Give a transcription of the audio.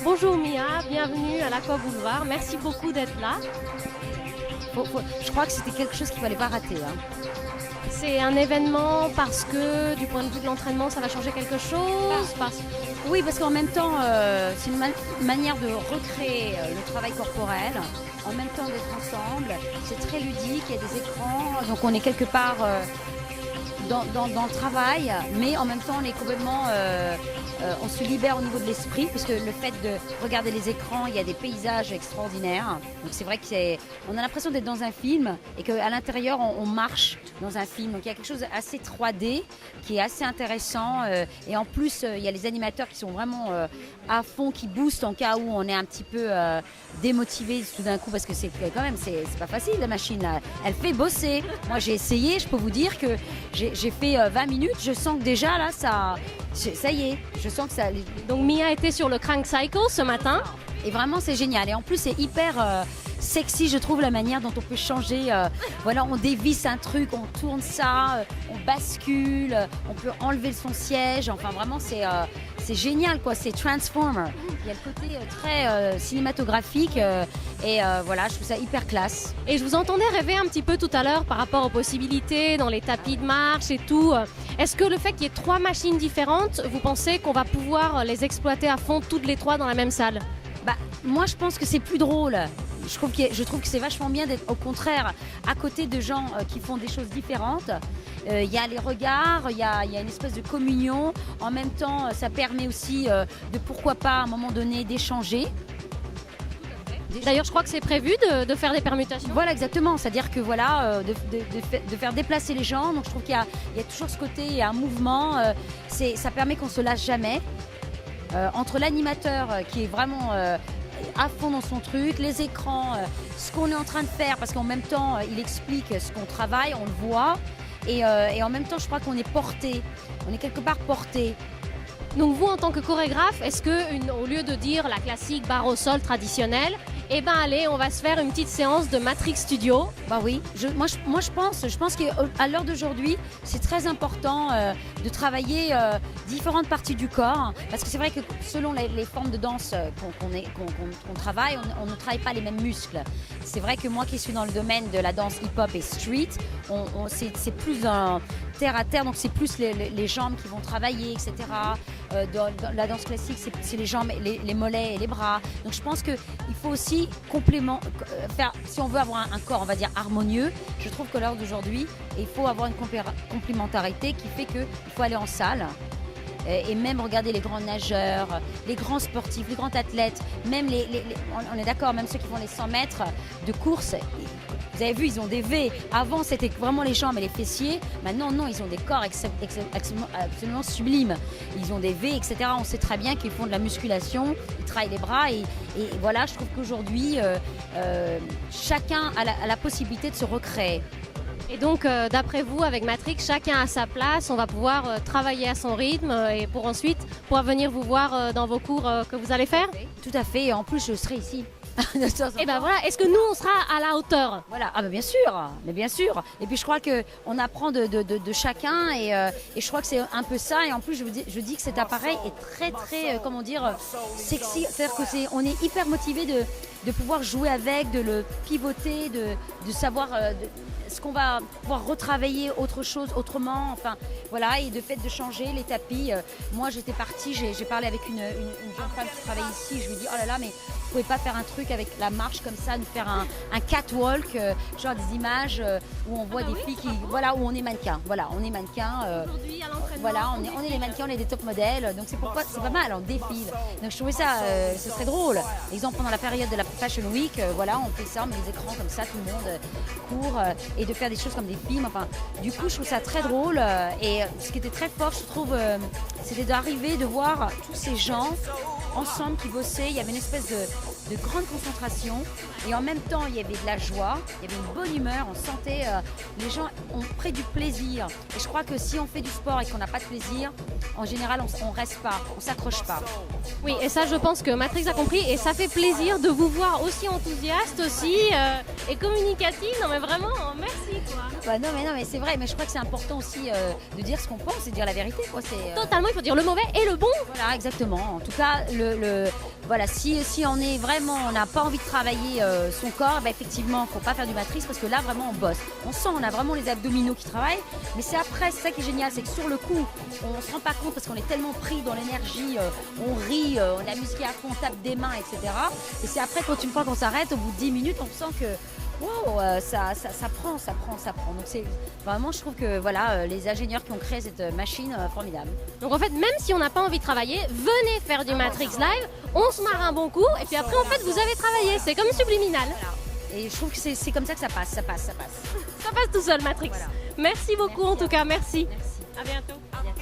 Bonjour Mia, bienvenue à l'Aqua Boulevard. Merci beaucoup d'être là. Je crois que c'était quelque chose qu'il fallait pas rater. Hein. C'est un événement parce que du point de vue de l'entraînement, ça va changer quelque chose Oui, parce qu'en même temps, c'est une manière de recréer le travail corporel, en même temps d'être ensemble. C'est très ludique, il y a des écrans, donc on est quelque part dans le travail, mais en même temps on est complètement... on se libère au niveau de l'esprit, parce que le fait de regarder les écrans, il y a des paysages extraordinaires. Donc c'est vrai qu'on a l'impression d'être dans un film et qu'à l'intérieur, on marche dans un film. Donc il y a quelque chose d'assez 3D qui est assez intéressant. Et en plus, il y a les animateurs qui sont vraiment à fond, qui boostent en cas où on est un petit peu démotivé tout d'un coup, parce que c'est quand même, c'est pas facile la machine là. Elle fait bosser. Moi j'ai essayé, je peux vous dire que j'ai fait 20 minutes, je sens que déjà là, ça y est, je sens que ça... Donc Mia était sur le Crank Cycle ce matin. Et vraiment c'est génial. Et en plus c'est hyper sexy, je trouve, la manière dont on peut changer. Voilà, on dévisse un truc, on tourne ça, on bascule, on peut enlever son siège. Enfin vraiment c'est génial quoi, c'est Transformer. Il y a le côté très cinématographique et voilà, je trouve ça hyper classe. Et je vous entendais rêver un petit peu tout à l'heure par rapport aux possibilités dans les tapis de marche et tout. Est-ce que le fait qu'il y ait 3 machines différentes, vous pensez qu'on va pouvoir les exploiter à fond toutes les 3 dans la même salle? Bah, moi je pense que c'est plus drôle. Je trouve que c'est vachement bien d'être au contraire à côté de gens qui font des choses différentes. Il y a les regards, il y a une espèce de communion. En même temps, ça permet aussi de pourquoi pas à un moment donné d'échanger. D'ailleurs, je crois que c'est prévu de faire des permutations. Voilà, exactement. C'est-à-dire que voilà, de faire déplacer les gens. Donc je trouve qu'il y a toujours ce côté, il y a un mouvement. Ça permet qu'on ne se lâche jamais. Entre l'animateur qui est vraiment à fond dans son truc, les écrans, ce qu'on est en train de faire, parce qu'en même temps, il explique ce qu'on travaille, on le voit. Et en même temps, je crois qu'on est porté. On est quelque part porté. Donc vous, en tant que chorégraphe, est-ce que au lieu de dire la classique barre au sol traditionnelle, eh ben allez, on va se faire une petite séance de Matrix Studio? Bah oui, moi je pense qu'à l'heure d'aujourd'hui, c'est très important de travailler différentes parties du corps, parce que c'est vrai que selon les formes de danse qu'on travaille, on ne travaille pas les mêmes muscles. C'est vrai que moi qui suis dans le domaine de la danse hip-hop et street, c'est plus un terre à terre, donc c'est plus les jambes qui vont travailler, etc. Dans la danse classique, c'est les jambes, les mollets et les bras. Donc je pense qu'il faut aussi si on veut avoir un corps, on va dire, harmonieux, je trouve que l'heure d'aujourd'hui, il faut avoir une complémentarité qui fait qu'il faut aller en salle. Et même regarder les grands nageurs, les grands sportifs, les grands athlètes, même on est d'accord, même ceux qui font les 100 mètres de course, vous avez vu, ils ont des V. Avant, c'était vraiment les jambes et les fessiers. Maintenant, non, ils ont des corps absolument sublimes. Ils ont des V, etc. On sait très bien qu'ils font de la musculation, ils travaillent les bras. Et voilà, je trouve qu'aujourd'hui, chacun a la possibilité de se recréer. Et donc, d'après vous, avec Matrix, chacun à sa place, on va pouvoir travailler à son rythme et pour ensuite pouvoir venir vous voir dans vos cours que vous allez faire? Tout à fait, et en plus, je serai ici. Et ben voilà, est-ce que nous, on sera à la hauteur? Voilà, ah ben bien sûr, mais bien sûr. Et puis je crois qu'on apprend de chacun et je crois que c'est un peu ça. Et en plus, je dis que cet appareil est très, très, comment dire, sexy. C'est-à-dire qu'on est hyper motivé de pouvoir jouer avec, de le pivoter, de savoir... ce qu'on va pouvoir retravailler autre chose autrement, enfin voilà, et de fait de changer les tapis. Moi j'étais partie, j'ai parlé avec une jeune femme qui travaille ici, je lui ai dit oh là là, mais vous pouvez pas faire un truc avec la marche comme ça, nous faire un catwalk, genre des images où on voit des filles qui, voilà, où on est mannequin, voilà, on est mannequin, Aujourd'hui à l'entraînement, voilà, on est les mannequins, on est des top modèles, donc c'est pourquoi c'est pas mal, on défile. Donc je trouvais ça, ce serait drôle. Exemple pendant la période de la Fashion Week, voilà, on fait ça, on met les écrans comme ça, tout le monde court. Et de faire des choses comme des films. Enfin, du coup, je trouve ça très drôle. Et ce qui était très fort, je trouve, c'était d'arriver, de voir tous ces gens ensemble qui bossaient. Il y avait une espèce de grande concentration. Et en même temps, il y avait de la joie, il y avait une bonne humeur. On sentait les gens ont pris du plaisir. Et je crois que si on fait du sport et qu'on n'a pas de plaisir, en général, on reste pas, on s'accroche pas. Oui, et ça, je pense que Matrix a compris. Et ça fait plaisir de vous voir aussi enthousiaste aussi et communicative. Non, mais vraiment, merci quoi. Bah non mais c'est vrai, mais je crois que c'est important aussi de dire ce qu'on pense et de dire la vérité quoi. Totalement, il faut dire le mauvais et le bon. Voilà, exactement. En tout cas, voilà, si on est vraiment, on n'a pas envie de travailler son corps, bah, effectivement, faut pas faire du matrice parce que là, vraiment, on bosse. On sent, on a vraiment les abdominaux qui travaillent, mais c'est après, c'est ça qui est génial, c'est que sur le coup, on se rend pas compte parce qu'on est tellement pris dans l'énergie, on rit, on a musclé à fond, on tape des mains, etc. Et c'est après, quand une fois qu'on s'arrête, au bout de 10 minutes, on sent que wow, ça prend. Donc c'est vraiment, je trouve que voilà, les ingénieurs qui ont créé cette machine, formidable. Donc en fait, même si on n'a pas envie de travailler, venez faire du Matrix Live, on se marre un bon coup, et puis après, en fait, vous avez travaillé. C'est comme subliminal. Voilà. Et je trouve que c'est comme ça que ça passe. Ça passe tout seul, Matrix. Voilà. Merci beaucoup, Merci en tout cas, merci. Merci. À bientôt. À bientôt.